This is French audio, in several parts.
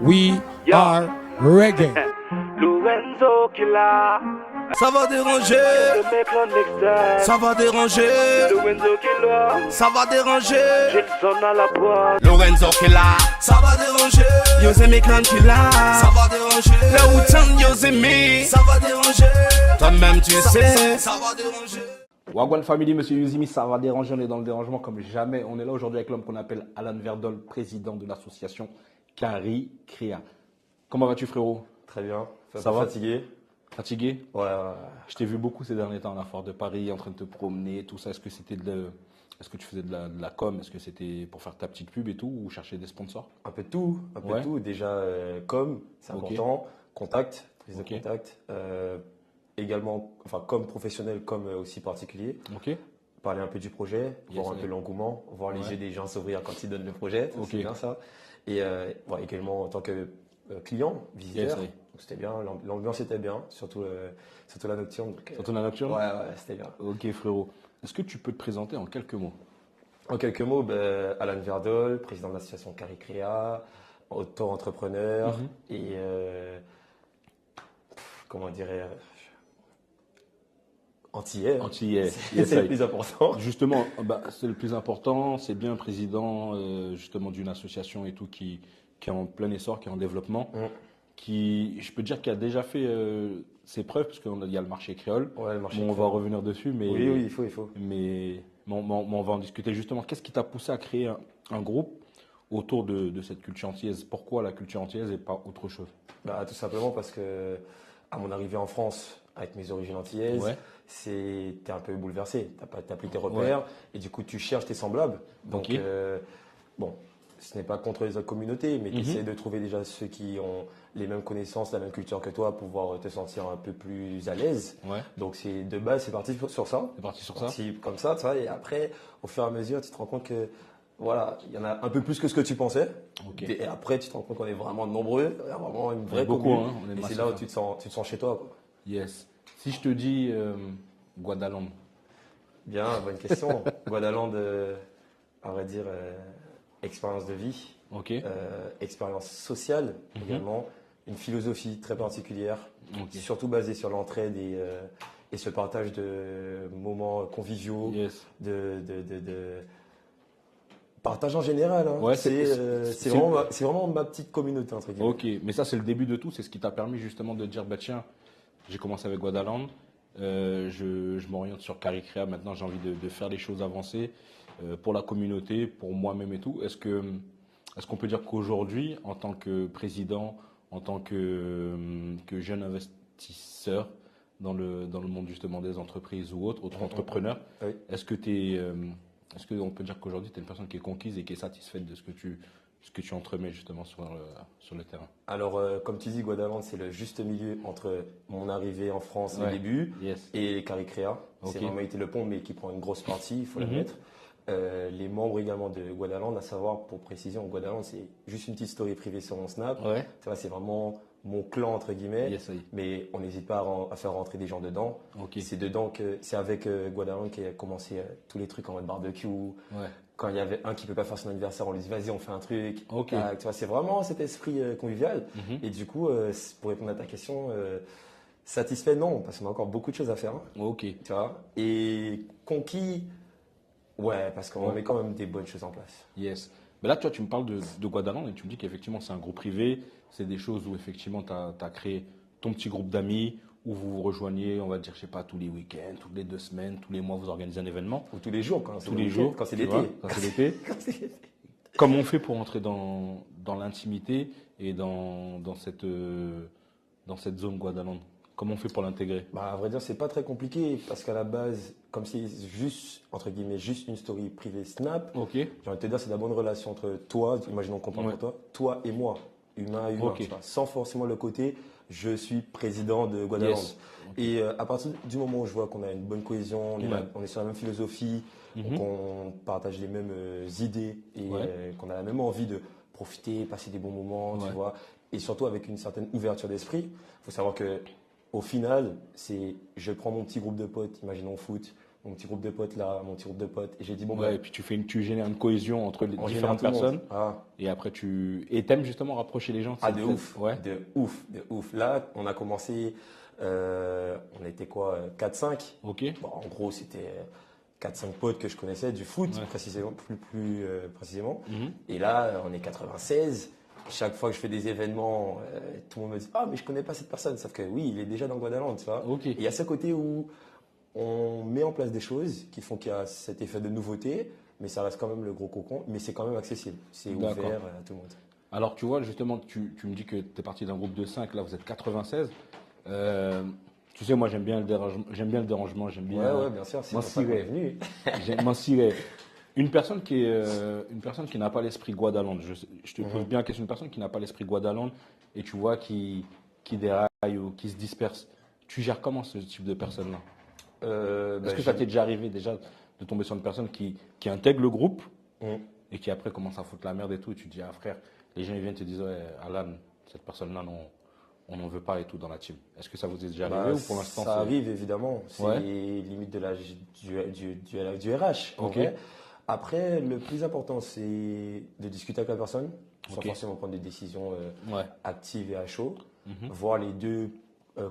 We are reggae. Lorenzo Killa. Ça va déranger, Le mec en extase. ça va déranger, Lorenzo Killa. ça va déranger. J'ai le son à la boîte. Lorenzo Killa, ça va déranger. Yosé Meklan Killa, ça va déranger. Le Wu-Tang Yosé Me, ça va déranger. Toi-même tu sais, ça va déranger. Wagwan Family, Monsieur Yuzimi, ça va déranger, on est dans le dérangement comme jamais. On est là aujourd'hui avec l'homme qu'on appelle Alan Verdol, président de l'association Cari Créa. Comment vas-tu, frérot? Très bien. Ça va? Fatigué? Fatigué? Ouais. Je t'ai vu beaucoup ces derniers temps à la Foire de Paris, en train de te promener, tout ça. Est-ce que tu faisais de la com? Est-ce que c'était pour faire ta petite pub et tout, ou chercher des sponsors? Un peu de tout. Un peu Ouais. de tout. Déjà, com, c'est Ok. important. Contact, prise de Ok. contact. Également, enfin, comme professionnel, comme aussi particulier. Ok. Parler un peu du projet, voir un ouais. peu l'engouement, voir les Ouais. yeux des gens s'ouvrir quand ils donnent le projet. Ça, Ok. C'est bien ça. Et également en tant que client, visiteur. oui. Donc, c'était bien. L'ambiance était bien, surtout la nocturne. Donc, Surtout la nocturne? ouais, c'était bien. Ok, frérot. Est-ce que tu peux te présenter en quelques mots? En quelques mots, Alan Verdol, président de l'association Cari Créa, auto-entrepreneur et comment dirais antillais. Antillais. C'est Yes, le I. plus important. Justement, c'est le plus important, c'est bien président justement d'une association et tout qui est en plein essor, qui est en développement, je peux te dire qu'il a déjà fait ses preuves, parce qu'il y a le marché créole. Ouais, le marché Bon, on va créole. revenir dessus, mais, Oui, il faut. mais on va en discuter justement. Qu'est-ce qui t'a poussé à créer un groupe autour de cette culture antillaise? Pourquoi la culture antillaise et pas autre chose? Tout simplement parce que à mon arrivée en France, avec mes origines antillaises, Ouais. t'es un peu bouleversé. T'as plus tes repères et du coup tu cherches tes semblables. Donc Ok. bon, ce n'est pas contre les autres communautés, mais tu essaies de trouver déjà ceux qui ont les mêmes connaissances, la même culture que toi, pour pouvoir te sentir un peu plus à l'aise. Ouais. Donc de base, c'est parti sur ça. C'est parti sur ça. Parti comme ça, tu vois, et après, au fur et à mesure, tu te rends compte que voilà, il y en a un peu plus que ce que tu pensais. Ok. Et après, tu te rends compte qu'on est vraiment nombreux, il y a vraiment une vraie beaucoup, commune. hein, on est Et c'est massif, là où hein. tu te sens chez toi, quoi. Yes. Si je te dis Guadaland, Bien, bonne question. Guadaland, à vrai dire, expérience de vie, ok. expérience sociale également, une philosophie très particulière, Ok. surtout basée sur l'entraide et ce partage de moments conviviaux, Yes. de partage en général. Hein. Ouais, c'est vraiment ma petite communauté, entre guillemets. Ok, mais ça c'est le début de tout, c'est ce qui t'a permis justement de dire, bah tiens, j'ai commencé avec Guadaland, je m'oriente sur Cari Créa, maintenant j'ai envie de faire les choses avancer pour la communauté, pour moi-même et tout. Est-ce qu'on peut dire qu'aujourd'hui, en tant que président, en tant que jeune investisseur dans le monde justement des entreprises ou autres entrepreneurs, Oui. est-ce qu'on peut dire qu'aujourd'hui tu es une personne qui est conquise et qui est satisfaite de ce que tu entremets justement sur le terrain? Alors, comme tu dis, Guadaland, c'est le juste milieu entre mon arrivée en France, Ouais. le début, Yes. et Cari Créa. Ok. C'est vraiment été le pont, mais qui prend une grosse partie, il faut l'admettre. Les membres également de Guadaland, à savoir, pour précision, Guadaland, c'est juste une petite story privée sur mon Snap. Ouais. Ça va, c'est vraiment mon clan, entre guillemets. Yes, oui. Mais on n'hésite pas à faire rentrer des gens dedans. Ok. C'est avec Guadaland qu'a commencé tous les trucs en mode barbecue. Ouais. Quand il y avait un qui peut pas faire son anniversaire, on lui dit vas-y, on fait un truc. Ok. Tac, tu vois, c'est vraiment cet esprit convivial. Et du coup, pour répondre à ta question, satisfait non, parce qu'on a encore beaucoup de choses à faire. Hein, Ok. tu vois. Et conquis, ouais, parce qu'on met quand même des bonnes choses en place. Yes. Mais là, toi, tu me parles de Guadaland et tu me dis qu'effectivement, c'est un groupe privé. C'est des choses où, effectivement, tu as créé ton petit groupe d'amis où vous vous rejoignez, on va dire, je sais pas, tous les week-ends, toutes les 2 semaines, tous les mois, vous organisez un événement. Ou tous les jours, quand c'est Tous le les week-end, jours. quand c'est tu l'été. vois, Quand c'est l'été. Comment on fait pour entrer dans l'intimité et dans cette zone Guadaland? Comment on fait pour l'intégrer? À vrai dire, c'est pas très compliqué parce qu'à la base, comme c'est juste, entre guillemets, juste une story privée Snap, Ok. j'ai envie de te dire, c'est la bonne relation entre toi, imaginons qu'on parle Ouais. pour toi et moi, humain à humain, Ok. tu vois, sans forcément le côté je suis président de Guadaland. Yes. Et à partir du moment où je vois qu'on a une bonne cohésion, Ouais. on est sur la même philosophie, qu'on partage les mêmes idées et Ouais. qu'on a la même envie de profiter, passer des bons moments, Ouais. tu vois, et surtout avec une certaine ouverture d'esprit, il faut savoir que au final, c'est je prends mon petit groupe de potes, imaginons foot, mon petit groupe de potes là, mon petit groupe de potes. Et j'ai dit, bon, Ouais, et puis tu génères une cohésion entre les on génère différentes tout le monde. personnes. Ah. Et après, et t'aimes justement rapprocher les gens. Ah, c'est de peut-être- ouf, Ouais. de ouf, de ouf. Là, on a commencé, on était quoi, 4-5. Ok. Bon, en gros, c'était 4-5 potes que je connaissais du foot, Ouais. précisément, plus précisément. Mhm. Et là, on est 96. Chaque fois que je fais des événements, tout le monde me dit, ah, mais je connais pas cette personne. Sauf que oui, il est déjà dans Guadalande, tu vois. Ok. Et il y a ce côté où on met en place des choses qui font qu'il y a cet effet de nouveauté, mais ça reste quand même le gros cocon, mais c'est quand même accessible. C'est D'accord. ouvert à tout le monde. Alors, tu vois, justement, tu me dis que tu es parti d'un groupe de 5, là, vous êtes 96. Tu sais, moi, j'aime bien le dérangement, j'aime bien. Ouais, bien sûr, c'est Moi, pour ça qu'on est Siré. venu. Moi, Siré. Une personne qui n'a pas l'esprit Guadalande, je te pose bien la question, une personne qui n'a pas l'esprit Guadalande et tu vois, qui déraille ou qui se disperse, tu gères comment ce type de personne-là? Est-ce que ça t'est déjà arrivé déjà de tomber sur une personne qui intègre le groupe et qui après commence à foutre la merde et tout, et tu te dis, ah frère, les gens ils viennent te dire, ouais, Alan, cette personne-là, non, on n'en veut pas et tout dans la team. Est-ce que ça vous est déjà arrivé ou pour l'instant ça arrive évidemment. C'est Ouais. limite du RH. En Ok. vrai. Après, le plus important, c'est de discuter avec la personne, sans Ok. forcément prendre des décisions Ouais. actives et à chaud, Mhm. voir les deux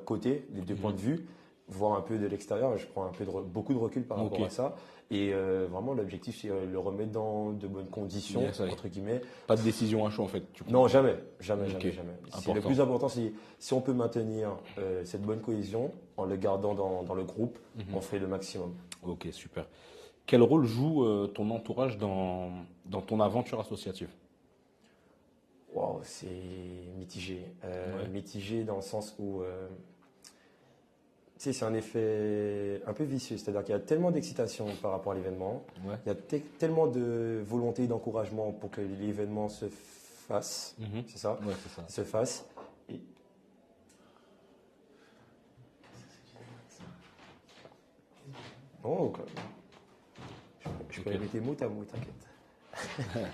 côtés, les deux points de vue, voir un peu de l'extérieur. Je prends beaucoup de recul par rapport Ok. à ça. Et vraiment, l'objectif, c'est le remettre dans de bonnes conditions, Yes, ouais. entre guillemets. Pas de décision à chaud en fait. Non, jamais, jamais, Ok. jamais, jamais. Le Important. plus important, c'est si on peut maintenir cette bonne cohésion en le gardant dans le groupe, on fait le maximum. Ok, super. Quel rôle joue ton entourage dans ton aventure associative? Wow, c'est mitigé. Mitigé dans le sens où, tu sais, c'est un effet un peu vicieux. C'est-à-dire qu'il y a tellement d'excitation par rapport à l'événement. Ouais. Il y a tellement de volonté, d'encouragement pour que l'événement se fasse. Mhm. C'est ça? Ouais, c'est ça. Se fasse. Et... Oh, je peux Ok. mettre mot à mot, t'inquiète.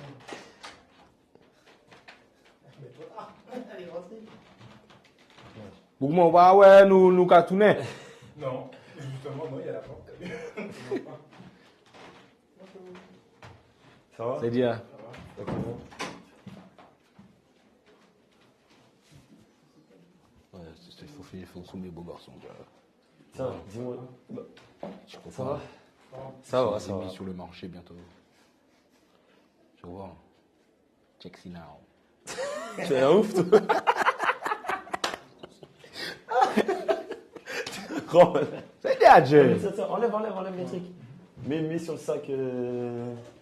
Bougman, bah ouais, nous cartoonner. Non, justement, non, il y a la porte. Ça va? C'est dire. D'accord. Ouais, il faut soumettre beau garçon. Tiens, dis-moi. Tu Ça va? Ça va, ça c'est va. mis sur le marché bientôt. Tu vois. Check it now. Tu es un ouf, toi. C'est bien, Jay. Enlève les trucs. Mets sur le sac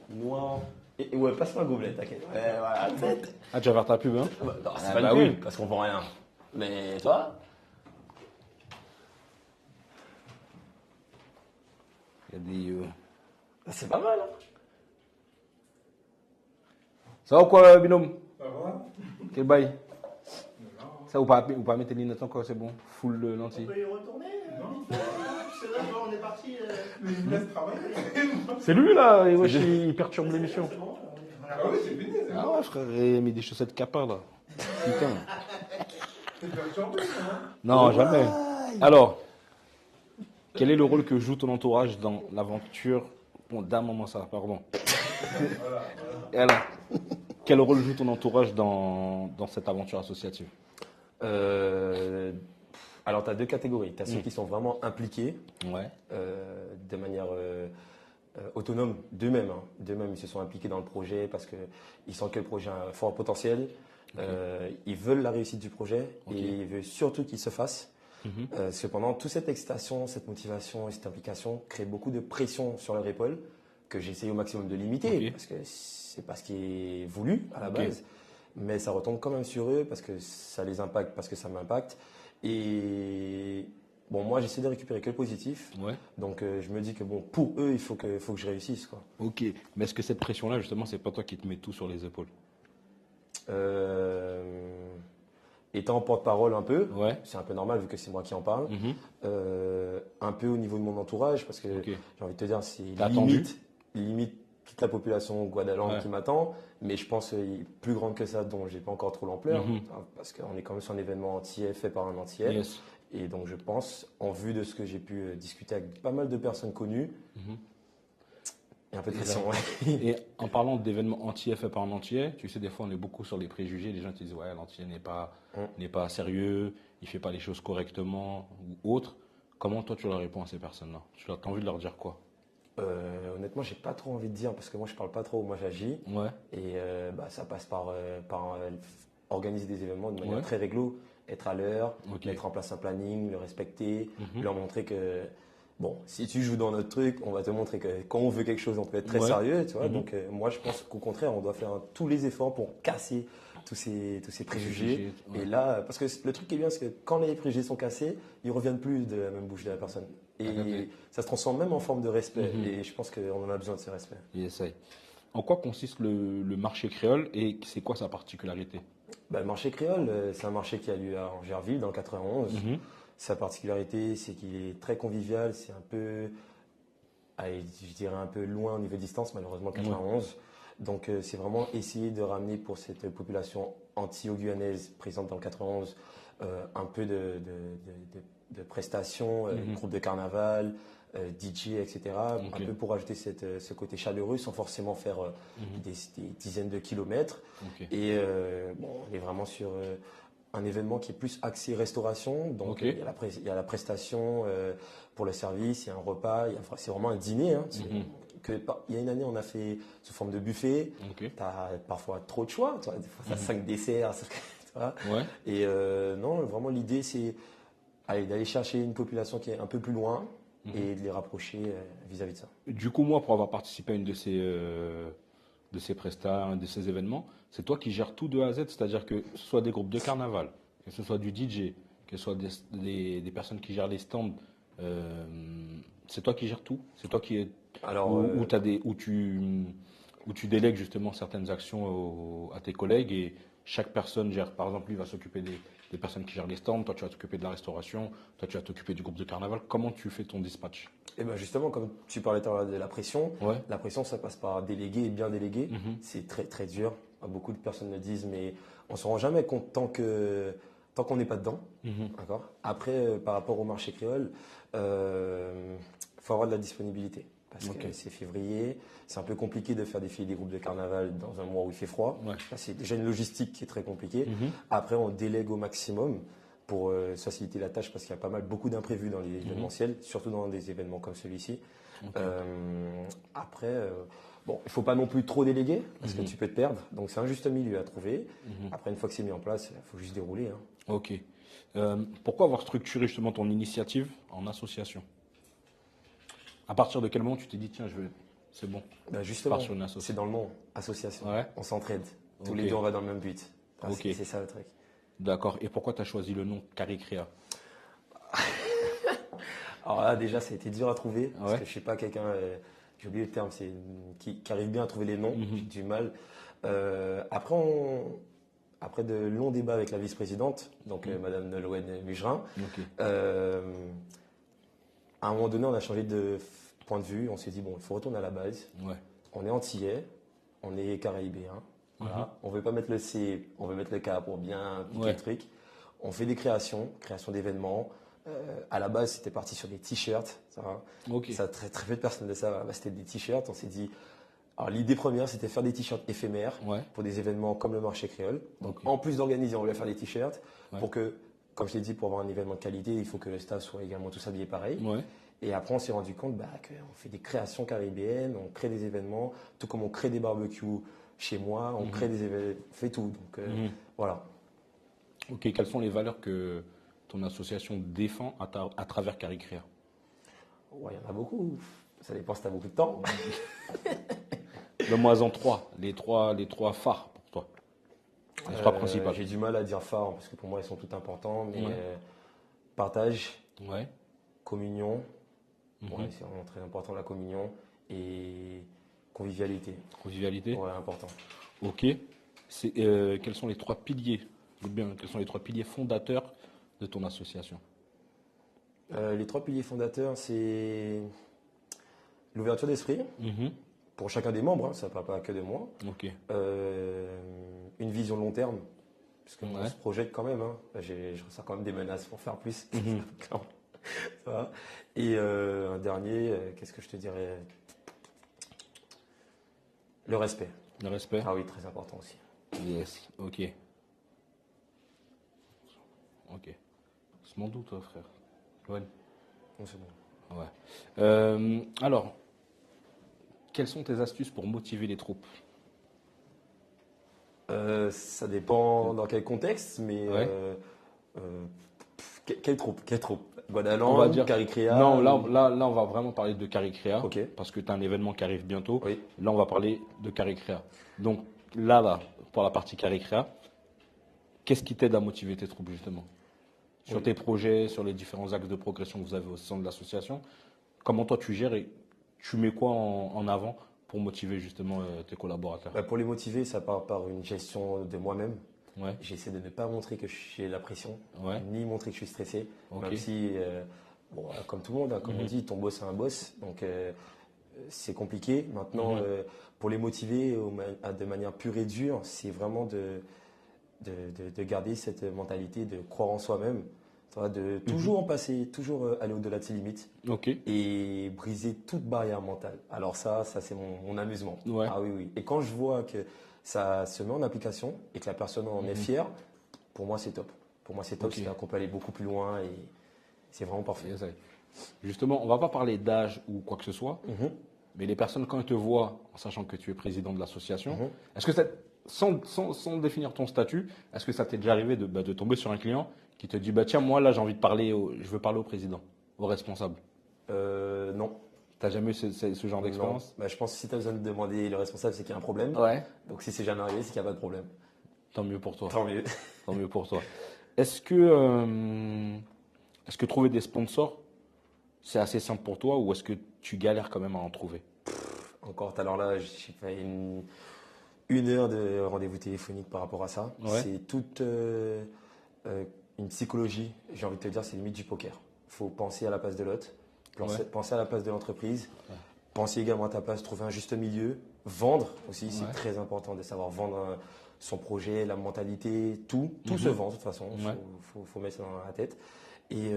noir. Et ouais, passe-moi un gobelet, t'inquiète. Ouais, voilà, tête. Ah, tu vas faire ta pub, hein? Non, c'est Ah, pas bah le oui. pub, parce qu'on vend rien. Mais toi? Il y a des. C'est pas mal, hein. Ça va ou quoi, binôme? Ça va? Quel bail? Ça ou pas mettre les lunettes encore, c'est bon? Full lentille. On peut y retourner C'est là, on est parti. Mais il me laisse travailler. C'est lui là, et wesh, il perturbe l'émission. C'est bon, Ah oui, c'est fini. C'est Ah ouais, frère, il a mis des chaussettes capard là. Putain. c'est perturbé, ça. Non, jamais. Alors, quel est le rôle que joue ton entourage dans l'aventure? Bon, d'un moment ça, pardon. Et alors, quel rôle joue ton entourage dans cette aventure associative? Alors, tu as deux catégories. Tu as ceux qui sont vraiment impliqués Ouais. de manière autonome d'eux-mêmes. Hein. D'eux-mêmes, ils se sont impliqués dans le projet parce qu'ils sentent que le projet a un fort potentiel. Ils veulent la réussite du projet et ils veulent surtout qu'il se fasse. Cependant, toute cette excitation, cette motivation et cette implication crée beaucoup de pression sur leur épaule que j'essaye au maximum de limiter parce que c'est pas ce qui est voulu à la base. Mais ça retombe quand même sur eux parce que ça les impacte, parce que ça m'impacte. Et bon, moi, j'essaie de récupérer que le positif. Ouais. Donc, je me dis que bon, pour eux, il faut que je réussisse, quoi. Ok. Mais est-ce que cette pression-là, justement, c'est pas toi qui te mets tout sur les épaules? Étant porte-parole un peu, Ouais. c'est un peu normal vu que c'est moi qui en parle. Mhm. Un peu au niveau de mon entourage, parce que Ok. j'ai envie de te dire, c'est T'as attendu limite toute la population guadeloupe Ouais. qui m'attend, mais je pense plus grande que ça, dont j'ai pas encore trop l'ampleur, Mhm. parce qu'on est quand même sur un événement entier fait par un entier. Yes. Et donc je pense, en vue de ce que j'ai pu discuter avec pas mal de personnes connues, il y a un peu de pression. Ouais. Et en parlant d'événements entiers faits par un entier, tu sais, des fois on est beaucoup sur les préjugés. Les gens te disent ouais, l'entier n'est pas sérieux, il fait pas les choses correctement ou autre. Comment toi tu leur réponds à ces personnes-là? Tu as envie de leur dire quoi? Honnêtement, j'ai pas trop envie de dire parce que moi je parle pas trop, moi j'agis. Ouais. Et ça passe par organiser des événements de manière très réglo, être à l'heure, mettre en place un planning, le respecter, leur montrer que bon, si tu joues dans notre truc, on va te montrer que quand on veut quelque chose, on peut être très sérieux, tu vois. Donc moi je pense qu'au contraire, on doit faire tous les efforts pour casser tous ces préjugés. Et là, parce que le truc qui est bien, c'est que quand les préjugés sont cassés, ils reviennent plus de la même bouche de la personne. Et ça se transforme même en forme de respect. Et je pense qu'on en a besoin de ce respect. Il essaye. En quoi consiste le marché créole et c'est quoi sa particularité? Le marché créole, c'est un marché qui a lieu à Angerville dans le 91. Sa particularité, c'est qu'il est très convivial. C'est un peu, allez, je dirais un peu loin au niveau de distance, malheureusement, le 91. Donc c'est vraiment essayer de ramener pour cette population anti-guyanaise présente dans le 91 un peu de prestations, groupe de carnaval, DJ, etc. Un peu pour ajouter ce côté chaleureux sans forcément faire des dizaines de kilomètres. Et on est vraiment sur un événement qui est plus axé restauration. Donc il y a la prestation pour le service, il y a un repas, c'est vraiment un dîner. Hein, il y a une année, on a fait sous forme de buffet. Tu as parfois trop de choix. Tu as 5 desserts. Tu vois. Et non, vraiment, l'idée, c'est d'aller chercher une population qui est un peu plus loin et de les rapprocher vis-à-vis de ça. Du coup, moi, pour avoir participé à une de ces prestats, un de ces événements, c'est toi qui gères tout de A à Z. C'est-à-dire que ce soit des groupes de carnaval, que ce soit du DJ, que ce soit des personnes qui gèrent les stands, c'est toi qui gères tout. C'est toi qui est. Alors, où tu délègues justement certaines actions à tes collègues et chaque personne gère, par exemple, lui va s'occuper des personnes qui gèrent les stands, toi tu vas t'occuper de la restauration, toi tu vas t'occuper du groupe de carnaval. Comment tu fais ton dispatch? Et ben justement, comme tu parlais tout à l'heure de la pression, ça passe par déléguer et bien déléguer. C'est très très dur. Beaucoup de personnes me disent, mais on ne se rend jamais compte tant qu'on n'est pas dedans. D'accord. Après, par rapport au marché créole, faut avoir de la disponibilité. Parce que c'est février, c'est un peu compliqué de faire défiler des groupes de carnaval dans un mois où il fait froid. C'est déjà une logistique qui est très compliquée. Après, on délègue au maximum pour faciliter la tâche parce qu'il y a beaucoup d'imprévus dans les événementiels, surtout dans des événements comme celui-ci. Après, il ne faut pas non plus trop déléguer parce que tu peux te perdre. Donc, c'est un juste milieu à trouver. Après, une fois que c'est mis en place, il faut juste dérouler. Hein. Ok. Pourquoi avoir structuré justement ton initiative en association? À partir de quel moment tu t'es dit, tiens, c'est bon, justement, c'est dans le nom, association. On s'entraide. Tous les deux, on va dans le même but. C'est ça le truc. D'accord. Et pourquoi tu as choisi le nom Caricrea? Alors là, déjà, ça a été dur à trouver. Parce que je ne suis pas quelqu'un, j'ai oublié le terme, qui arrive bien à trouver les noms. J'ai du mal. Après de longs débats avec la vice-présidente, donc Madame Nolwenn Mugerin, à un moment donné, on a changé de point de vue. On s'est dit, bon, il faut retourner à la base. On est antillais, on est caraïbéen. Voilà. On ne veut pas mettre le C, on veut mettre le K pour bien piquer le truc. On fait des créations d'événements. À la base, c'était parti sur des t-shirts. Ça, très, très peu de personnes de ça. C'était des t-shirts. On s'est dit, alors l'idée première, c'était faire des t-shirts éphémères pour des événements comme le marché créole. Donc, en plus d'organiser, on voulait faire des t-shirts pour que, comme je l'ai dit, pour avoir un événement de qualité, il faut que le staff soit également tous habillés pareil. Et après, on s'est rendu compte qu'on fait des créations caribéennes, on crée des événements, tout comme on crée des barbecues chez moi, on crée des événements, on fait tout. Donc, voilà. Ok, quelles sont les valeurs que ton association défend à travers Caricrea? Il y en a beaucoup. Ça dépend si tu as beaucoup de temps. Donne-moi-en les trois phares pour toi. Les trois principales. J'ai du mal à dire phare parce que pour moi, elles sont toutes importantes. Mais partage, communion, c'est vraiment très important la communion, et convivialité. Convivialité. Ouais, important. Ok. Quels sont les trois piliers? Quels sont les trois piliers fondateurs de ton association? Les trois piliers fondateurs, c'est l'ouverture d'esprit pour chacun des membres, ça ne parle pas que de moi. Une vision long terme, parce qu'on se projette quand même. Hein. Je ressens quand même des menaces pour faire plus. Ça va. Et un dernier, qu'est-ce que je te dirais? Le respect. Le respect. Ah oui, très important aussi. Yes, ok. Ok. C'est mon doute, toi, frère. Ouais. Non, c'est bon. Ouais. Alors, quelles sont tes astuces pour motiver les troupes? Ça dépend dans quel contexte, mais Ouais. quelle troupe? On va Guadaland, dire. Caricrea? Non, là, on va vraiment parler de Caricrea. Ok. Parce que tu as un événement qui arrive bientôt. Oui. Là, on va parler de Caricrea. Donc, là, pour la partie Caricrea, qu'est-ce qui t'aide à motiver tes troupes, justement? Sur tes projets, sur les différents axes de progression que vous avez au sein de l'association, comment toi tu gères et tu mets quoi en avant pour motiver justement tes collaborateurs? Bah, pour les motiver, ça part par une gestion de moi-même. Ouais, J'essaie de ne pas montrer que j'ai la pression, ouais, ni montrer que je suis stressé. Ok. Même si, bon, comme tout le monde, hein, comme on dit, ton boss c'est un boss. Donc c'est compliqué. Maintenant, pour les motiver de manière pure et dure, c'est vraiment de garder cette mentalité de croire en soi-même, tu vois, de toujours en passer, toujours aller au-delà de ses limites ok, et briser toute barrière mentale. Alors ça c'est mon amusement. Ouais. Ah oui, oui. Et quand je vois que ça se met en application et que la personne en est fière, pour moi c'est top. Pour moi c'est top, Ok. c'est-à-dire qu'on peut aller beaucoup plus loin et c'est vraiment parfait. Yes, ouais. Justement, on va pas parler d'âge ou quoi que ce soit, mais les personnes quand elles te voient, en sachant que tu es président de l'association, est-ce que ça, sans définir ton statut, est-ce que ça t'est déjà arrivé de tomber sur un client qui te dit bah tiens moi là j'ai envie de parler, je veux parler au président, au responsable? Non. T'as jamais eu ce genre d'expérience? Non. Bah, je pense que si tu as besoin de demander le responsable, c'est qu'il y a un problème. Ouais. Donc si c'est jamais arrivé, c'est qu'il n'y a pas de problème. Tant mieux pour toi. Tant mieux. Tant mieux pour toi. Est-ce que trouver des sponsors, c'est assez simple pour toi ou est-ce que tu galères quand même à en trouver? Encore tout à l'heure là, j'ai fait une heure de rendez-vous téléphonique par rapport à ça. Ouais. C'est toute une psychologie, j'ai envie de te dire, c'est limite du poker. Il faut penser à la place de l'autre, penser à la place de l'entreprise, penser également à ta place, trouver un juste milieu, vendre aussi, c'est très important de savoir vendre son projet, la mentalité, tout se vend de toute façon, faut mettre ça dans la tête. Et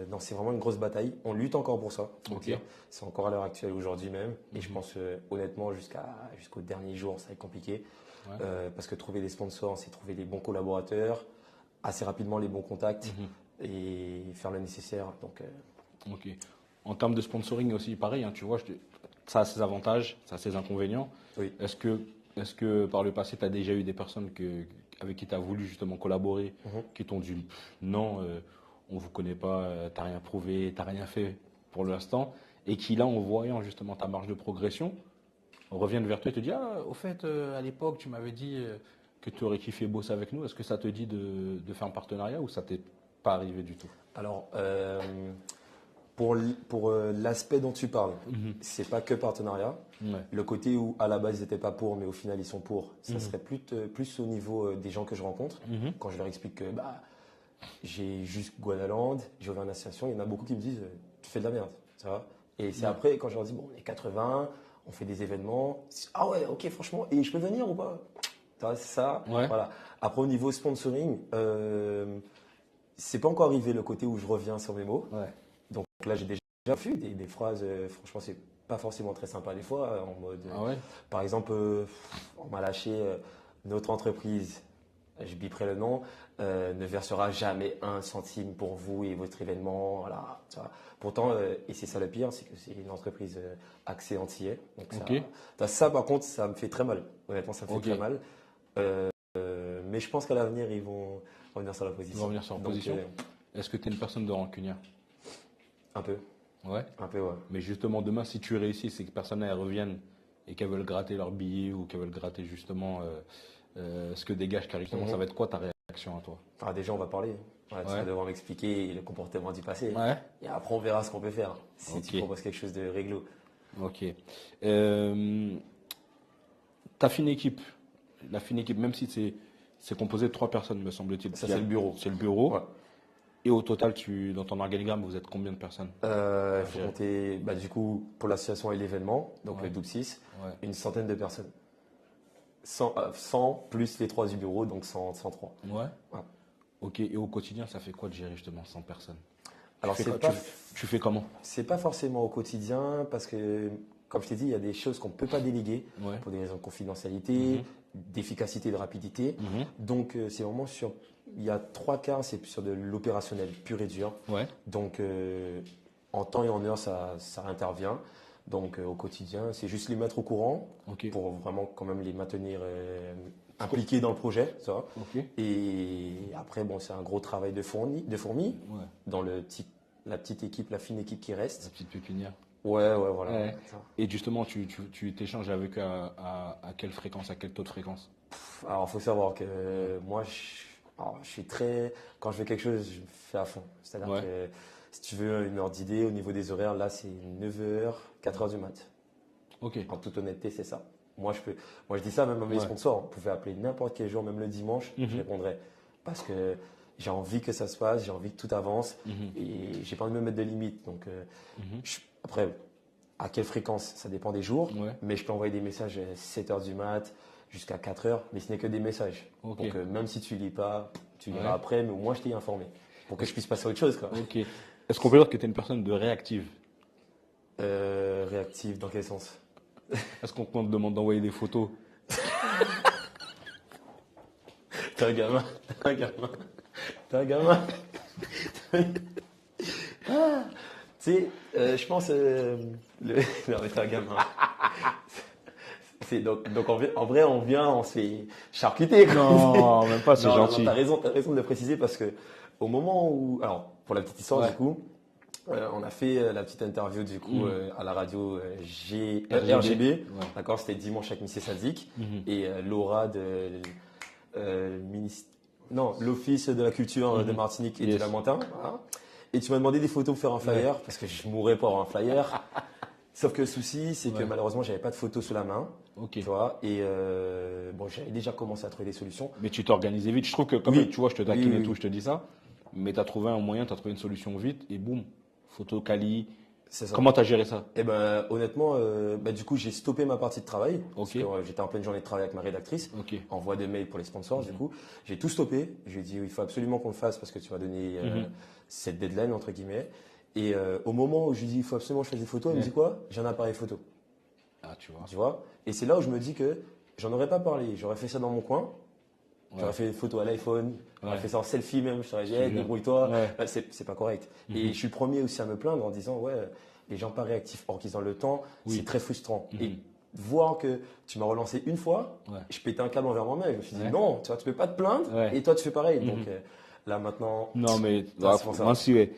non, c'est vraiment une grosse bataille. On lutte encore pour ça. C'est encore à l'heure actuelle, aujourd'hui même. Et je pense honnêtement jusqu'au dernier jour, ça va être compliqué. Parce que trouver des sponsors, c'est trouver les bons collaborateurs, assez rapidement les bons contacts et faire le nécessaire. Donc, Ok. En termes de sponsoring aussi, pareil, hein, tu vois, ça a ses avantages, ça a ses inconvénients. Oui. Est-ce que par le passé, tu as déjà eu des personnes avec qui tu as voulu justement collaborer, qui t'ont dit non, on ne vous connaît pas, tu n'as rien prouvé, tu n'as rien fait pour l'instant, et qui là, en voyant justement ta marge de progression, reviennent vers toi et te disent ah, au fait, à l'époque, tu m'avais dit que tu aurais kiffé bosser avec nous. Est-ce que ça te dit de faire un partenariat ou ça t'est pas arrivé du tout? alors, pour l'aspect dont tu parles, c'est pas que partenariat. Ouais. Le côté où à la base ils n'étaient pas pour, mais au final ils sont pour, ça serait plus au niveau des gens que je rencontre. Quand je leur explique que j'ai juste Guadaland, j'ai ouvert une association, il y en a beaucoup qui me disent tu fais de la merde, ça va. Et c'est après quand je leur dis bon, on est 80, on fait des événements, ah ouais, ok, franchement, et je peux venir ou pas? C'est ça. Ouais. Voilà. Après au niveau sponsoring, c'est pas encore arrivé le côté où je reviens sur mes mots. Ouais. Donc là, j'ai déjà vu des phrases, franchement, c'est pas forcément très sympa des fois, en mode, Ah ouais. par exemple, on m'a lâché notre entreprise, je biperai le nom, ne versera jamais 1 centime pour vous et votre événement. Voilà, tu vois. Pourtant, et c'est ça le pire, c'est que c'est une entreprise axée antillais. Donc ça, par contre, ça me fait très mal. Honnêtement, ça me fait très mal. Mais je pense qu'à l'avenir, ils vont revenir sur la position. Ils vont revenir sur la position. Est-ce que tu es une personne de rancunière? Un peu. Ouais. Un peu, ouais. Mais justement, demain, si tu réussis, c'est que personne elles reviennent et qu'elles veulent gratter leur billet ou qu'elles veulent gratter justement ce que dégage Caricrea, ça va être quoi ta réaction à toi? Ah, déjà, on va parler. Tu vas devoir m'expliquer le comportement du passé. Ouais. Et après, on verra ce qu'on peut faire. Si Ok. tu proposes quelque chose de réglo. Ok. Ta fine équipe, la fine équipe, même si c'est composé de 3 personnes, me semble-t-il. Ça, c'est le bureau. C'est le bureau. Ouais. Et au total, dans ton organigramme, vous êtes combien de personnes? Il faut compter, du coup, pour l'association et l'événement, donc le double 6, une centaine de personnes. 100 plus les 3 du bureau, donc 103. Ouais. Ouais. Ok, et au quotidien, ça fait quoi de gérer justement 100 personnes? Alors, Tu fais c'est quoi- pas, tu fais comment? c'est pas forcément au quotidien parce que, comme je t'ai dit, il y a des choses qu'on ne peut pas déléguer Ouais. pour des raisons de confidentialité, Mhm. d'efficacité, de rapidité. Mhm. Donc, c'est vraiment il y a 3 quarts, c'est sur de l'opérationnel pur et dur. Ouais. Donc, en temps et en heure, ça intervient. Donc, au quotidien, c'est juste les mettre au courant Ok. pour vraiment quand même les maintenir impliqués dans le projet. Ça. Ok. Et après, bon, c'est un gros travail de fourmis Ouais. dans la petite équipe, la fine équipe qui La reste. petite pépinière. Ouais, voilà. Ouais. Et justement, tu t'échanges avec eux à quelle fréquence, à quel taux de fréquence? Alors, il faut savoir que moi, je suis très. Quand je fais quelque chose, je fais à fond. C'est-à-dire Ouais. que si tu veux une ordre d'idée au niveau des horaires, là, c'est 9h, 4h du mat. Ok. En toute honnêteté, c'est ça. Moi, je dis ça même à mes Ouais. sponsors. Vous pouvez appeler n'importe quel jour, même le dimanche, Mhm. je répondrai. Parce que j'ai envie que ça se passe, j'ai envie que tout avance Mhm. et j'ai pas envie de me mettre de limites. Donc, Mhm. après, à quelle fréquence, ça dépend des jours. Ouais. Mais je peux envoyer des messages à 7h du mat jusqu'à 4h, mais ce n'est que des messages. Ok. Donc, même si tu lis pas, tu liras Ouais. après, mais au moins je t'ai informé. Pour que je puisse passer à autre chose. Quoi. Ok. Est-ce qu'on peut dire que tu es une personne de réactive? Réactif, dans quel sens? Est-ce qu'on te demande d'envoyer des photos? T'es un gamin. T'es un gamin. T'es un gamin. Ah, tu sais, je pense. Non, mais t'es un gamin. Donc en vrai, on se fait charcuter. Quoi. Non, même pas, c'est Non, gentil. t'as raison de le préciser parce que au moment où. Alors, pour la petite histoire, Ouais. du coup, on a fait la petite interview du coup à la radio RGB. Ouais. D'accord, c'était dimanche avec Missy Sadik Mhm. et Laura de l'Office de la culture de Martinique et Yes. de la Montagne. Voilà. Et tu m'as demandé des photos pour faire un flyer parce que je mourrais pour avoir un flyer. Sauf que le souci, c'est que Ouais. malheureusement, j'avais pas de photos sous la main. Ok. Tu vois, et bon, j'avais déjà commencé à trouver des solutions. Mais tu t'es organisé vite. Je trouve que, comme Oui. tu vois, je te taquine Oui, et tout, oui. je te dis ça. Mais tu as trouvé un moyen, tu as trouvé une solution vite et boum, photo quali. C'est ça. Comment tu as géré ça? Et ben honnêtement, du coup, j'ai stoppé ma partie de travail. Parce Ok. que j'étais en pleine journée de travail avec ma rédactrice. Ok. Envoi de mails pour les sponsors, du coup. J'ai tout stoppé. Je lui ai dit, il faut absolument qu'on le fasse parce que tu m'as donné cette deadline, entre guillemets. Et au moment où je lui dis, il faut absolument que je fasse des photos, il me dit quoi? J'ai un appareil photo. Ah, tu vois. Tu vois? Et c'est là où je me dis que j'en aurais pas parlé. J'aurais fait ça dans mon coin. Ouais. J'aurais fait des photos à l'iPhone. J'aurais Ouais. fait ça en selfie même. Je t'aurais dit, Je te hey, jure. débrouille-toi. Ouais. Là, c'est pas correct. Et je suis le premier aussi à me plaindre en disant, ouais, les gens pas réactifs, or qu'ils ont le temps, Oui. c'est très frustrant. Mhm. Et voir que tu m'as relancé une fois, Ouais. je pétais un câble envers moi-même. Je me suis dit, Ouais. non, tu vois, tu peux pas te plaindre. Ouais. Et toi, tu fais pareil. Mhm. Donc là, maintenant. Non, mais c'est pour ça. moi aussi, ouais.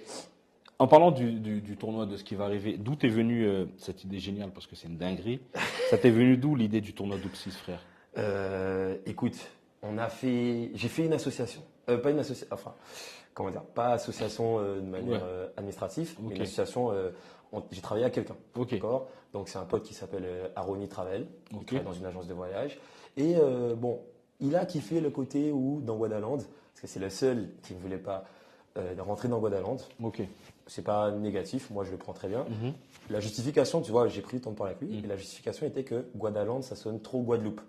En parlant du tournoi, de ce qui va arriver, d'où t'es venue cette idée géniale, parce que c'est une dinguerie. Ça t'est venu d'où l'idée du tournoi d'Oupsis, frère? Écoute, j'ai fait une association. Pas une association, enfin, comment dire, pas association de manière administrative, mais Ok. une association. J'ai travaillé à quelqu'un. Ok. D'accord. Donc c'est un pote qui s'appelle Aroni Travel. Il Ok. travaille dans une agence de voyage. Et bon, il a kiffé le côté où dans Guadaland, parce que c'est le seul qui ne voulait pas rentrer dans Guadaland. Ok. C'est pas négatif, moi je le prends très bien. Mhm. La justification, tu vois, j'ai pris le temps de parler avec lui, Mhm. et la justification était que Guadaland, ça sonne trop Guadeloupe.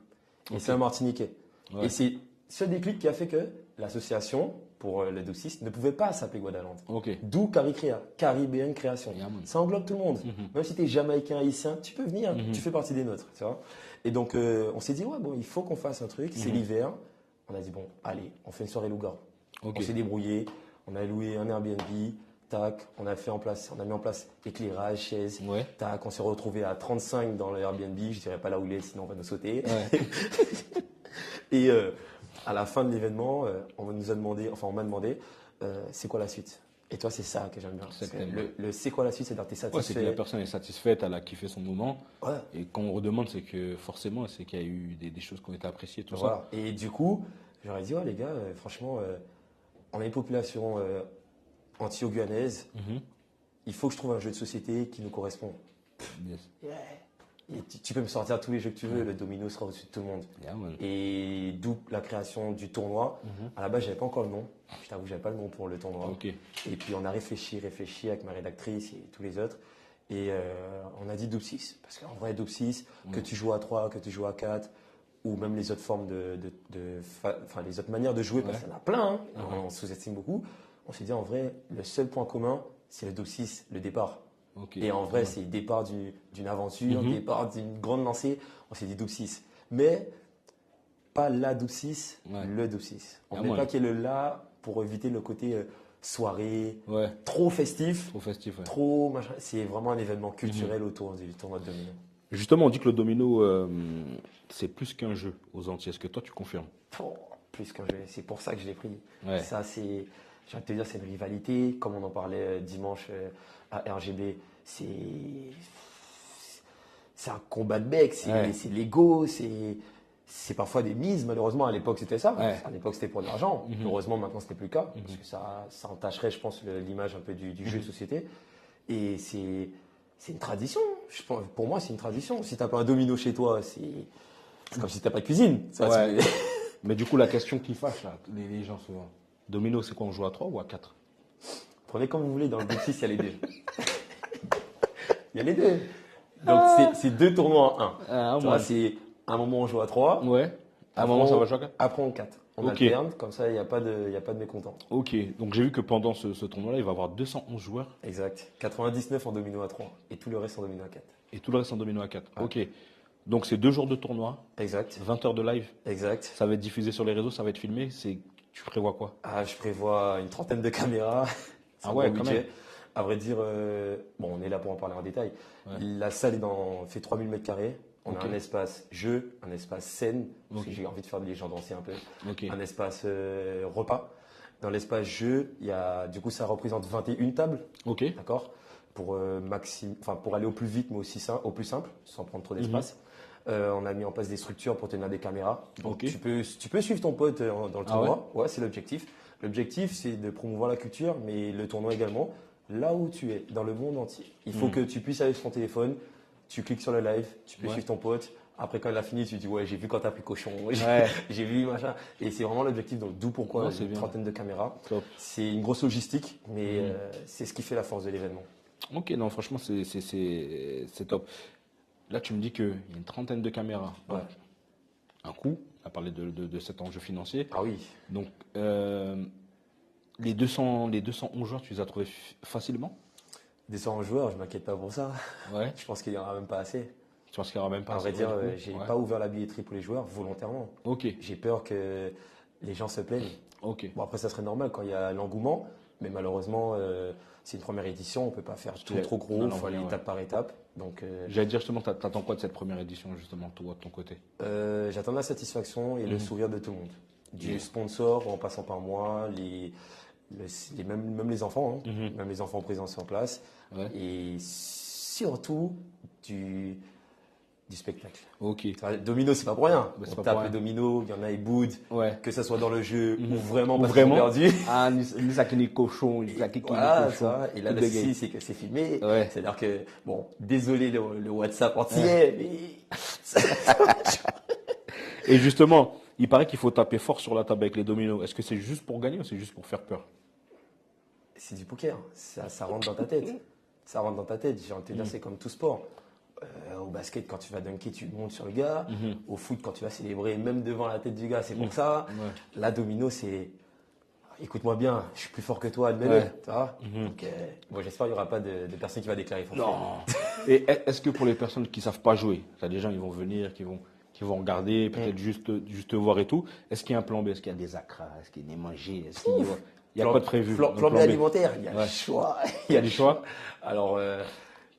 Et Ok. c'est un Martiniquais. Ouais. Et c'est ce déclic qui a fait que l'association, pour le Doxis, ne pouvait pas s'appeler Guadaland. Ok. D'où Caricrea, Caribbean Création. Yeah, man. Ça englobe tout le monde. Mhm. Même si tu es jamaïcain, haïtien, tu peux venir, Mhm. tu fais partie des nôtres. Tu vois. Et donc, on s'est dit, ouais, bon, il faut qu'on fasse un truc, c'est Mhm. l'hiver. On a dit, bon, allez, on fait une soirée Louga. Ok. On s'est débrouillé, on a loué un Airbnb, tac, on a mis en place éclairage, chaises, Ouais. tac, on s'est retrouvé à 35 dans le Airbnb, je dirais pas là où il est, sinon on va nous sauter. Ouais. Et à la fin de l'événement, on m'a demandé, c'est quoi la suite? Et toi, c'est ça que j'aime bien. C'est Parce que que t'aimes le c'est quoi la suite, c'est-à-dire t'es Ouais, c'est que la satisfait. personne est satisfaite, elle a kiffé son moment. Ouais. Et quand on redemande, c'est que forcément, c'est qu'il y a eu des choses qui ont été appréciées, tout Voilà. Et du coup, j'aurais dit, ouais, les gars, franchement, on a une population anti-guyanaise. ça. Mhm. Il faut que je trouve un jeu de société qui nous correspond. Yes. Et tu peux me sortir tous les jeux que tu veux, le domino sera au-dessus de tout le monde. Yeah, man. Et d'où la création du tournoi. Mhm. À la base, j'avais pas encore le nom. Je t'avoue, j'avais pas le nom pour le tournoi. Ok. Et puis on a réfléchi avec ma rédactrice et tous les autres. Et on a dit Doupsis. Parce qu'en vrai, Doupsis, que tu joues à 3, que tu joues à 4, ou même les autres formes enfin, les autres manières de jouer, parce qu'il y en a plein, hein, on sous-estime beaucoup. On s'est dit en vrai, le seul point commun, c'est le double 6, le départ. Ok. Et en vrai, c'est le départ d'une aventure, le départ d'une grande lancée. On s'est dit double 6. Mais pas la double 6, le double 6. On ne met pas qu'il y ait le là pour éviter le côté soirée, trop festif. Trop festif, ouais. Trop machin. C'est vraiment un événement culturel autour du tournoi de domino. Justement, on dit que le domino, c'est plus qu'un jeu aux Antilles. Est-ce que toi, tu confirmes? Oh, plus qu'un jeu. C'est pour ça que je l'ai pris. Ouais. Ça, j'ai envie de te dire, c'est une rivalité. Comme on en parlait dimanche à RGB, c'est un combat de mecs, c'est l'ego, c'est parfois des mises. Malheureusement, à l'époque, c'était ça. Ouais. À l'époque, c'était pour de l'argent. Heureusement, maintenant, c'était plus le cas. Parce que ça entacherait, je pense, l'image un peu du jeu de société. Et c'est une tradition. Pour moi, c'est une tradition. Si tu n'as pas un domino chez toi, c'est comme si tu n'as pas de cuisine. Ça, Mais du coup, la question qui fâche, là, les gens souvent. Domino, c'est quoi? On joue à 3 ou à 4? Prenez comme vous voulez. Dans le Big 6, il y a les deux. Il y a les deux. Donc, c'est 2 tournois en 1. C'est un moment on joue à 3. Ouais. À un moment, ça va jouer à 4? Après, on 4. On alterne. Comme ça, il n'y a pas de mécontents. Ok. Donc, j'ai vu que pendant ce tournoi-là, il va y avoir 211 joueurs. Exact. 99 en domino à 3. Et tout le reste en domino à 4. Et tout le reste en domino à 4. Ouais. Ok. Donc, c'est 2 jours de tournoi. Exact. 20 heures de live. Exact. Ça va être diffusé sur les réseaux, ça va être filmé. Tu prévois quoi? Je prévois une trentaine de caméras. Ah ouais, quand quand même. même. À vrai dire, on est là pour en parler en détail. Ouais. La salle fait 3000 m². On Ok. a un espace jeu, un espace scène, parce que Ok. j'ai envie de faire des gens danser un peu. Ok. Un espace repas. Dans l'espace jeu, du coup, ça représente 21 tables. Ok. D'accord, pour aller au plus vite, mais aussi au plus simple, sans prendre trop d'espace. On a mis en place des structures pour tenir des caméras. Donc, Ok. tu peux suivre ton pote dans le Ah tournoi. Ouais, c'est l'objectif. L'objectif, c'est de promouvoir la culture, mais le tournoi également, là où tu es, dans le monde entier. Il faut que tu puisses aller sur ton téléphone, tu cliques sur le live, tu peux suivre ton pote. Après, quand il a fini, tu dis ouais, j'ai vu quand t'as pris cochon, j'ai vu machin. Et c'est vraiment l'objectif. Donc, d'où pourquoi Ouais, c'est une bien. trentaine de caméras. Top. C'est une grosse logistique, mais c'est ce qui fait la force de l'événement. Ok, non, franchement, c'est top. Là, tu me dis qu'il y a une trentaine de caméras. Ouais. Donc, un coût, on a parlé de cet enjeu financier. Ah oui. Donc, les 211 joueurs, tu les as trouvés facilement? 200 joueurs, je m'inquiète pas pour ça. Ouais. Je pense qu'il n'y en aura même pas assez. Tu penses qu'il n'y aura même pas À vrai assez, dire, du coup? j'ai Ouais. pas ouvert la billetterie pour les joueurs volontairement. Ok, J'ai peur que les gens se plaignent. ok. Bon, après, ça serait normal quand il y a l'engouement, mais malheureusement, c'est une première édition, on peut pas faire tout trop gros, Non, il non, faut aller ouais. étape par étape. Donc, J'allais dire justement, t'attends quoi de cette première édition, justement, toi, de ton côté? j'attends la satisfaction et le sourire de tout le monde. Du Yeah. sponsor en passant par moi, même les enfants, hein. Mhm. Même les enfants présents sur place. Ouais. Et surtout du spectacle. Ok. Enfin, domino, c'est pas pour rien. Bah, c'est On pas tape pour le rien. domino, il y en a, ils boudent, Ouais. que ça soit dans le jeu Mhm. ou vraiment Ou parce qu'ils ont vraiment perdu. Ah, ni ça qui n'est cochon, ni ça qui n'est Voilà, cochon. ça. Et là, Tout le bégaye. souci, c'est que c'est filmé. Ouais. C'est-à-dire que, bon, désolé le WhatsApp entier, mais Et justement, il paraît qu'il faut taper fort sur la table avec les dominos. Est-ce que c'est juste pour gagner ou c'est juste pour faire peur? c'est du poker. Ça rentre dans ta tête. Ça rentre dans ta tête. J'ai envie de te dire, c'est comme tout sport. Au basket, quand tu vas dunker, tu montes sur le gars. Au foot, quand tu vas célébrer, même devant la tête du gars, c'est pour ça. Ouais. La domino, c'est écoute-moi bien, je suis plus fort que toi, admets-le. Ouais. Tu vois. Donc, bon, j'espère qu'il n'y aura pas de personne qui va déclarer forfait. Non. Et est-ce que pour les personnes qui savent pas jouer, il y a des gens qui vont venir, qui vont regarder, peut-être juste voir et tout. Est-ce qu'il y a un plan B? Est-ce qu'il y a des acras? Est-ce qu'il y a des manger? Est-ce qu'il y a Plan- pas de prévu? Plan, Donc, plan B alimentaire, il y a Ouais. le choix. Il y a du choix? Alors,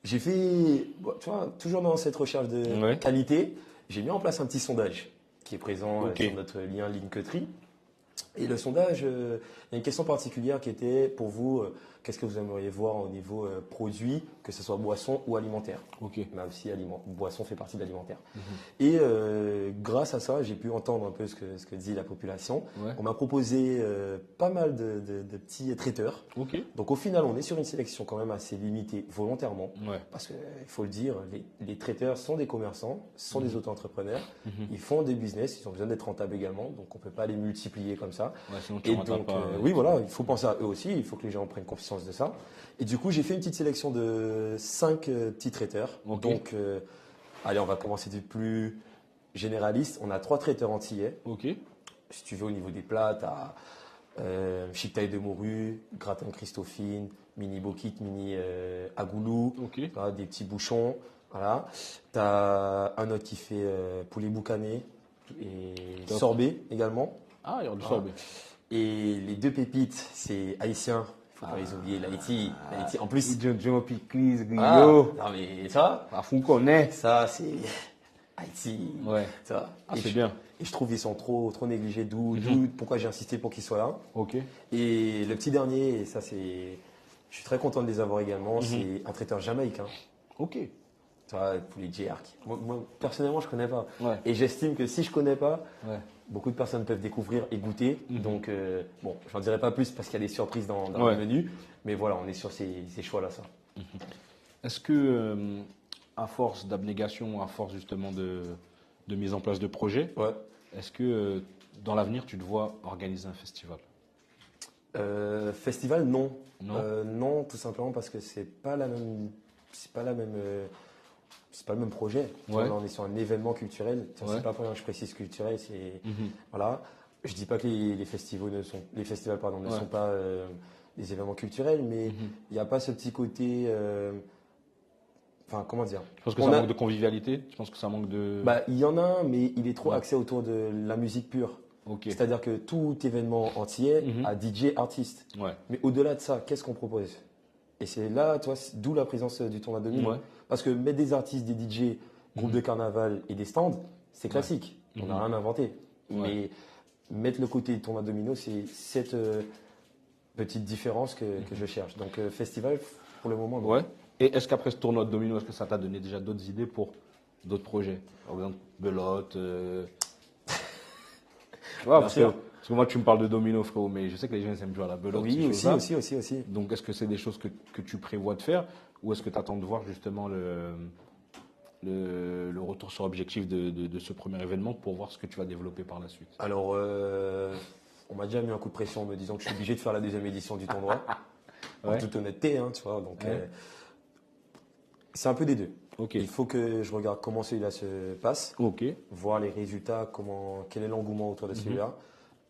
j'ai fait, bon, tu vois, toujours dans cette recherche de Ouais. qualité, j'ai mis en place un petit sondage qui est présent Ok. sur notre lien Linktree. Et le sondage, il y a une question particulière qui était pour vous, qu'est-ce que vous aimeriez voir au niveau produit, que ce soit boisson ou alimentaire. Ok. Même si boisson fait partie de l'alimentaire. Et grâce à ça, j'ai pu entendre un peu ce que dit la population. Ouais. On m'a proposé pas mal de petits traiteurs. Ok. Donc au final, on est sur une sélection quand même assez limitée volontairement. Ouais. Parce qu'il faut le dire, les traiteurs sont des commerçants, sont des auto-entrepreneurs. Ils font des business, ils ont besoin d'être rentables également. Donc on ne peut pas les multiplier comme ça. Ouais, sinon tu Et rentres donc, pas. oui, voilà, il faut penser à eux aussi. Il faut que les gens prennent conscience de ça. Et du coup, j'ai fait une petite sélection de 5 petits traiteurs. Ok. Donc, allez, on va commencer du plus généraliste. On a 3 traiteurs antillais. Ok. Si tu veux, au niveau des plats, tu as chic-taille de morue, gratin Christophine, mini bokit, mini agoulou, Ok. voilà, des petits bouchons. Voilà. Tu as un autre qui fait poulet boucané et Top. sorbet également. Ah, il y aura du Voilà. sorbet. Et les 2 pépites, c'est haïtien. Il ne faut pas les oublier, l'Haïti. L'Haïti. En plus, John Piclis, ah, non mais ça, à fond qu'on est. ça c'est Haïti. Ouais. Ça. Ah, Et c'est je- bien. Et je trouve qu'ils sont trop négligés, d'où pourquoi j'ai insisté pour qu'ils soient là. Ok. Et le petit dernier, et ça c'est, je suis très content de les avoir également, c'est un traiteur jamaïcain. Ok. Tu vois, poulet jerk. Moi, personnellement, je connais pas. Ouais. Et j'estime que si je connais pas, Ouais. beaucoup de personnes peuvent découvrir et goûter. Donc, bon, j'en dirai pas plus parce qu'il y a des surprises dans Ouais. le menu. Mais voilà, on est sur ces choix-là, ça. Est-ce que, à force d'abnégation, à force justement de mise en place de projets, Ouais. est-ce que dans l'avenir, tu te vois organiser un festival? Festival, non. Non. Non, tout simplement parce que c'est pas la même, c'est pas le même projet. Tu vois, Ouais. là, on est sur un événement culturel. Tu vois, Ouais. C'est pas pour rien que je précise culturel. C'est Mhm. voilà. Je dis pas que les festivals ne Ouais. sont pas des événements culturels, mais il Mhm. n'y a pas ce petit côté. Enfin, comment dire? Tu penses que On ça a- manque de convivialité? Tu penses que ça manque de... Bah, il y en a un, mais il est trop Ouais. axé autour de la musique pure. Ok. C'est-à-dire que tout événement entier Mhm. a DJ artiste. Ouais. Mais au-delà de ça, qu'est-ce qu'on propose? Et c'est là, toi, d'où la présence du tournoi domino. Ouais. Parce que mettre des artistes, des DJ, groupes de carnaval et des stands, c'est classique. On n'a Mhm. rien inventé. Ouais. Mais mettre le côté tournoi domino, c'est cette petite différence que je cherche. Donc, festival, pour le moment, non. Ouais. Et est-ce qu'après ce tournoi de domino, est-ce que ça t'a donné déjà d'autres idées pour d'autres projets? Par exemple, Belote. Tu vois, parce que moi, tu me parles de domino, frérot, mais je sais que les gens ils aiment jouer à la belote. ces Oui, choses-là. aussi. Donc, est-ce que c'est des choses que tu prévois de faire ou est-ce que tu attends de voir justement le retour sur objectif de ce premier événement pour voir ce que tu vas développer par la suite? Alors, on m'a déjà mis un coup de pression en me disant que je suis obligé de faire la deuxième édition du tournoi. En Ouais. toute honnêteté, hein, tu vois. Donc, Ouais. c'est un peu des deux. Ok. Il faut que je regarde comment celui-là se passe, Ok. voir les résultats, quel est l'engouement autour Mhm. de celui-là.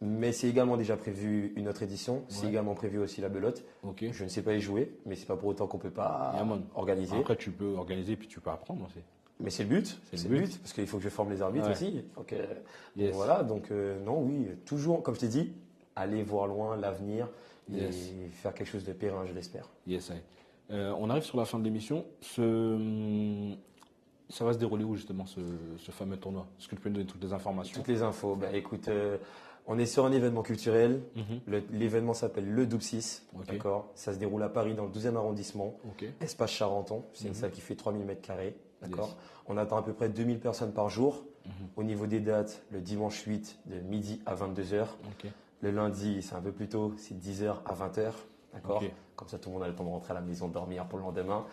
Mais c'est également déjà prévu une autre édition. C'est Ouais. également prévu aussi la belote. Ok. Je ne sais pas y jouer, mais c'est pas pour autant qu'on peut pas Yeah, man. organiser. Après, tu peux organiser puis tu peux apprendre aussi. Mais c'est le but. C'est le but. parce qu'il faut que je forme les arbitres Ouais. aussi. Donc, Yes. voilà. Donc non, oui, toujours, comme je t'ai dit, aller voir loin l'avenir Yes. et faire quelque chose de périn, je l'espère. Yes, I. On arrive sur la fin de l'émission. Ça va se dérouler où justement ce fameux tournoi? Est-ce que tu peux nous donner toutes les informations? Toutes les infos. Bah, écoute, on est sur un événement culturel. Mhm. L'événement s'appelle le Double 6. Ok. D'accord. Ça se déroule à Paris dans le 12e arrondissement. Ok. Espace Charenton. C'est une Mhm. salle qui fait 3000 m². D'accord. Yes. On attend à peu près 2000 personnes par jour. Mhm. Au niveau des dates, le dimanche 8 de midi à 22h. Ok. Le lundi, c'est un peu plus tôt, c'est 10h à 20h. D'accord. Ok. Comme ça, tout le monde a le temps de rentrer à la maison, dormir pour le lendemain.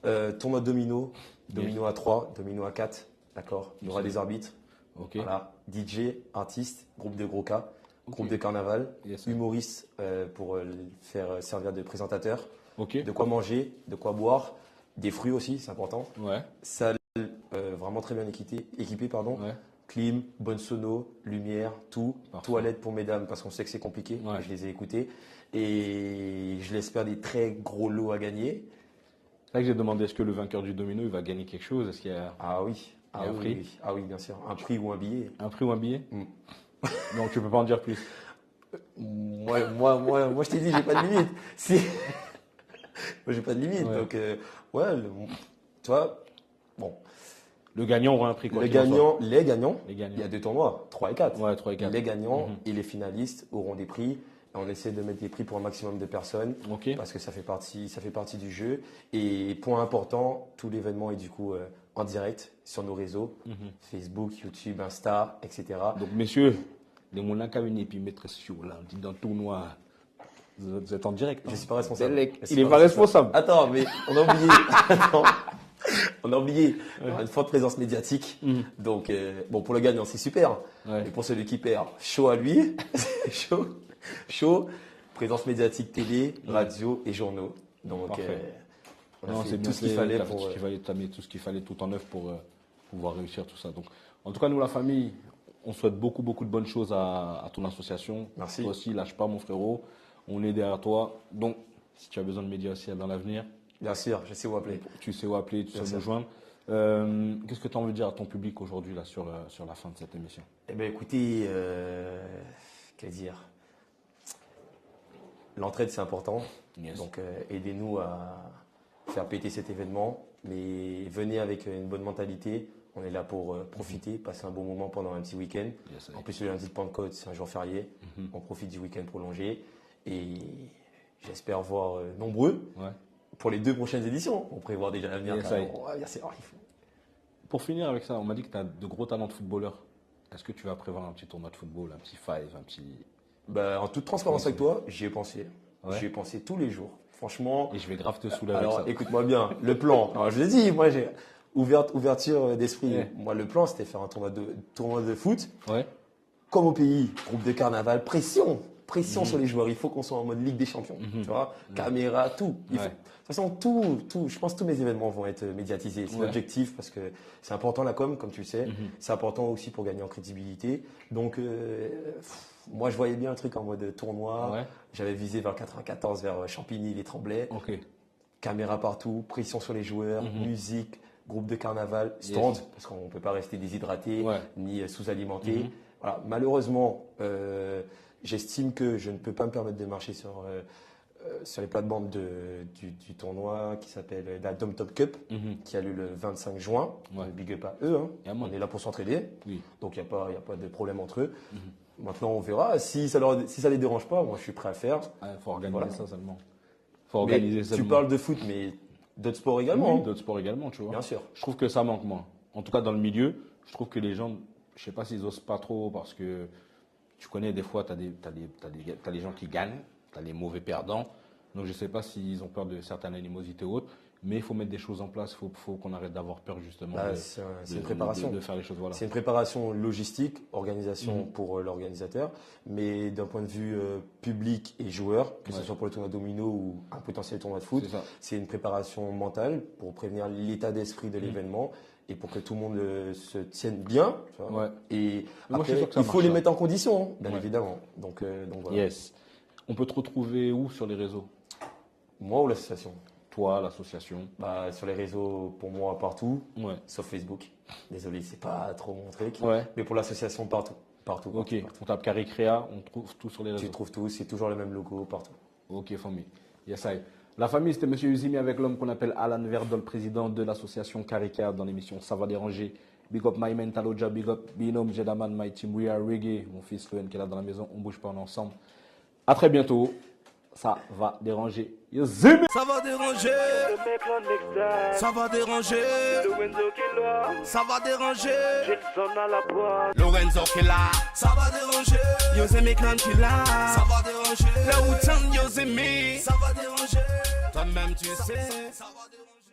Ouais. Tournoi domino, domino à 3, domino à 4. D'accord. Il y aura Ok. des arbitres. Ok. Voilà. DJ, artiste, groupe de gros cas, Ok. groupe de carnaval, Yes. humoriste pour faire servir de présentateur. Ok. De quoi manger, de quoi boire, des fruits aussi, c'est important. Ouais. Salle vraiment très bien équipée, pardon. Ouais. Clim, bonne sono, lumière, tout. Parfait. Toilettes pour mesdames parce qu'on sait que c'est compliqué. Ouais. Je les ai écoutées. Et je l'espère des très gros lots à gagner. C'est là que j'ai demandé est-ce que le vainqueur du domino il va gagner quelque chose? Est-ce qu'il y a Ah oui. Il y a Ah un oui, prix oui. Ah oui, bien sûr. Un prix ou un billet. un prix ou un billet? Mm. Donc tu peux pas en dire plus. Moi, je t'ai dit, j'ai pas de limite. Si... moi, j'ai pas de limite. Ouais. Donc, ouais, tu vois, bon. Le gagnant aura un prix quoi. Les qu'il en soit. gagnants, Les gagnants. il y a 2 tournois, 3 et 4. Ouais, 3 et 4. Les gagnants Mhm. et les finalistes auront des prix. Et on essaie de mettre des prix pour un maximum de personnes Ok. parce que ça fait partie du jeu. Et point important, tout l'événement est du coup en direct sur nos réseaux, Mhm. Facebook, YouTube, Insta, etc. Donc messieurs, les moulins cabinés puis maître sur là, on dit dans le tournoi. Vous êtes en direct. Je hein. suis pas responsable. Delec, Je suis il est pas responsable. Attends, mais on a oublié. Attends. On a oublié. On a une forte présence médiatique. Mhm. Donc, bon, pour le gagnant, c'est super. Ouais. Et pour celui qui perd, chaud à lui. chaud. Chaud. Présence médiatique télé, radio et journaux. Donc, Parfait. on a Non, fait c'est tout bien ce qu'il fait, fallait t'as fait pour. tout ce qu'il fallait, t'as mis tout ce qu'il fallait tout en œuvre pour pouvoir réussir tout ça. Donc En tout cas, nous, la famille, on souhaite beaucoup, beaucoup de bonnes choses à ton association. Merci. Toi aussi, lâche pas, mon frérot. On est derrière toi. Donc, si tu as besoin de médias aussi dans l'avenir, Bien sûr, je sais où appeler. tu sais où appeler, tu Bien sais sûr. nous joindre. Qu'est-ce que tu as envie de dire à ton public aujourd'hui là, sur la fin de cette émission? Eh bien, écoutez, qu'à dire? L'entraide, c'est important. Yes. Donc, aidez-nous à faire péter cet événement. Mais venez avec une bonne mentalité. On est là pour profiter, passer un bon moment pendant un petit week-end. Yes, En plus, le lundi de Pentecôte, c'est un jour férié. On profite du week-end prolongé. Et j'espère voir nombreux Ouais. pour les 2 prochaines éditions. On prévoit déjà l'avenir. Yes, carrément. Ouais, bien, c'est- oh, il faut- Pour finir avec ça, on m'a dit que tu as de gros talents de footballeur. Est-ce que tu vas prévoir un petit tournoi de football, un petit five, un petit... Bah, en toute transparence avec toi, j'y ai pensé. Ouais. J'y ai pensé tous les jours. Franchement. Et je vais grave te saouler avec Alors, ça. écoute-moi bien, le plan. Alors, je l'ai dit, moi, j'ai ouverture d'esprit. Ouais. Moi, le plan, c'était faire un tournoi de foot. Ouais. Comme au pays, groupe de carnaval, pression sur les joueurs. Il faut qu'on soit en mode Ligue des Champions. Tu vois, caméra, tout. Il faut- Ouais. De toute façon, tout, je pense que tous mes événements vont être médiatisés. C'est Ouais. l'objectif parce que c'est important la com, comme tu le sais. C'est important aussi pour gagner en crédibilité. Donc, moi, je voyais bien un truc en mode tournoi. Ouais. J'avais visé vers 94, vers Champigny, les Tremblay. Ok. Caméra partout, pression sur les joueurs, musique, groupe de carnaval, stand, Yes. parce qu'on ne peut pas rester déshydraté Ouais. ni sous-alimenté. Voilà. Malheureusement, j'estime que je ne peux pas me permettre de marcher sur les plates-bandes du tournoi qui s'appelle la Dom Top Cup, qui a lieu le 25 juin. Ouais. Big up à eux. Hein. Yeah, man. On est là pour s'entraider. Oui. Donc, il n'y a pas de problème entre eux. Maintenant, on verra. Si ça les dérange pas, moi, je suis prêt à le faire. Il faut organiser Voilà. ça seulement. Faut Mais organiser tu seulement. parles de foot, mais d'autres sports également. Oui, hein. d'autres sports également, tu vois. Bien sûr. Je trouve que ça manque moins. En tout cas, dans le milieu, je trouve que les gens, je sais pas s'ils osent pas trop parce que tu connais, des fois, t'as les gens qui gagnent, t'as les mauvais perdants. Donc, je sais pas s'ils ont peur de certaines animosités ou autres. Mais il faut mettre des choses en place. Il faut qu'on arrête d'avoir peur, justement. Bah, de- c'est de- une préparation. de faire les choses, voilà. C'est une préparation logistique, organisation pour l'organisateur, mais d'un point de vue public et joueur, que ce Ouais. soit pour le tournoi domino ou un potentiel tournoi de foot, C'est ça. c'est une préparation mentale pour prévenir l'état d'esprit de l'événement et pour que tout le monde se tienne bien. Tu vois. Ouais. Et Mais moi, je suis après, sûr que ça il faut marche, les ça. mettre en condition, hein, bien Ouais. évidemment. Donc voilà. Yes. On peut te retrouver où sur les réseaux? Moi ou l'association? Toi, l'association? Bah, sur les réseaux, pour moi, partout, Ouais. sauf Facebook. Désolé, c'est pas trop mon truc. Ouais. Mais pour l'association, partout. Partout. Ok. partout. On tape Carré Créa, on trouve tout sur les réseaux. Tu trouves tout, c'est toujours le même logo partout. Ok, famille. Yes, I. La famille, c'était Monsieur Uzimi avec l'homme qu'on appelle Alan Verdol, président de l'association Caricare dans l'émission Ça va déranger. Big up My Mental Oja, big up Binom, Jedaman, My Team, We Are Reggae, mon fils Loen qui est là dans la maison, on bouge pas, on est ensemble. À très bientôt. Ça va déranger. Uzimi! Ça va déranger, Le mec là next time. ça va déranger, Lorenzo Killa. ça va déranger. J'ai le son à la boîte. Lorenzo qui là, ça va déranger. Yosemite Clan qui là, ça va déranger. Le Wu-Tang Yosemite, ça va déranger. Toi-même tu sais, ça va déranger.